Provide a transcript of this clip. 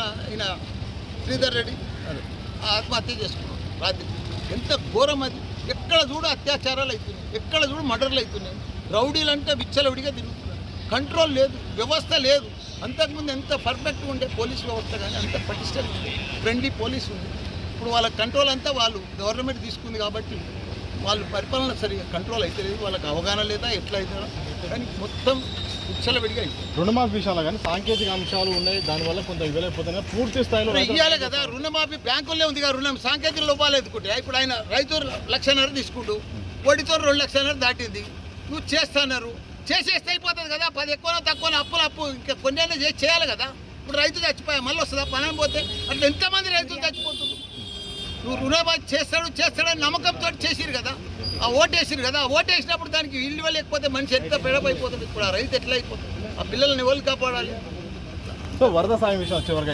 ఈయన శ్రీధర్ రెడ్డి ఆత్మహత్య చేసుకున్నాడు రాత్రి. ఎంత ఘోరం అది! ఎక్కడ చూడు అత్యాచారాలు అవుతున్నాయి, ఎక్కడ చూడు మర్డర్లు అవుతున్నాయి. రౌడీలు అంటే విచ్చలవిడిగా తిరుగుతున్నారు. కంట్రోల్ లేదు, వ్యవస్థ లేదు. అంతకుముందు ఎంత పర్ఫెక్ట్గా ఉండే పోలీస్ వ్యవస్థ, కానీ అంత పటిష్టంగా ఉంది, ఫ్రెండ్లీ పోలీసు ఉంది. ఇప్పుడు వాళ్ళ కంట్రోల్ అంతా వాళ్ళు గవర్నమెంట్ తీసుకుంది కాబట్టి వాళ్ళు పరిపాలన సరిగా కంట్రోల్ అయితే లేదు, వాళ్ళకి అవగాహన లేదా ఎట్లా అవుతుందో కానీ మొత్తం విచ్చలవిడిగా అయిపోయింది. రుణమాఫీ విషయంలో కానీ సాంకేతిక అంశాలు ఉన్నాయి, దానివల్ల కొంత ఇవ్వలేకపోతున్నాయి. పూర్తి స్థాయిలో ఇవ్వాలి కదా, రుణమాఫీ బ్యాంకుల్లో ఉంది కదా, రుణం సాంకేతిక లోపాలు ఎదుర్కొంటే. ఇప్పుడు ఆయన రైతు 1,00,000 తీసుకుంటూ వడ్డీతో 2,00,000 దాటింది. నువ్వు చేస్తున్నారు, చేసేస్తే అయిపోతుంది కదా. 10 ఎక్కువ తక్కువ అప్పు ఇంకా కొన్ని చేసి చేయాలి కదా. ఇప్పుడు రైతు చచ్చిపోయా మళ్ళీ వస్తుందా పనం పోతే? అట్లా ఎంతమంది రైతులు చచ్చిపోతున్నారు. నువ్వు రుణమాఫీ చేస్తాడని నమ్మకంతో చేసిరు కదా, ఆ ఓటేసిరు కదా. ఆ ఓటేసినప్పుడు దానికి విలువ లేకపోతే మనిషి ఎంత పెడపైపోతుంది. ఇప్పుడు ఆ రైతు ఎట్లా అయిపోతుంది? ఆ పిల్లల్ని ఎవరు కాపాడాలి? సో వరద సాయం విషయం వచ్చేవరకు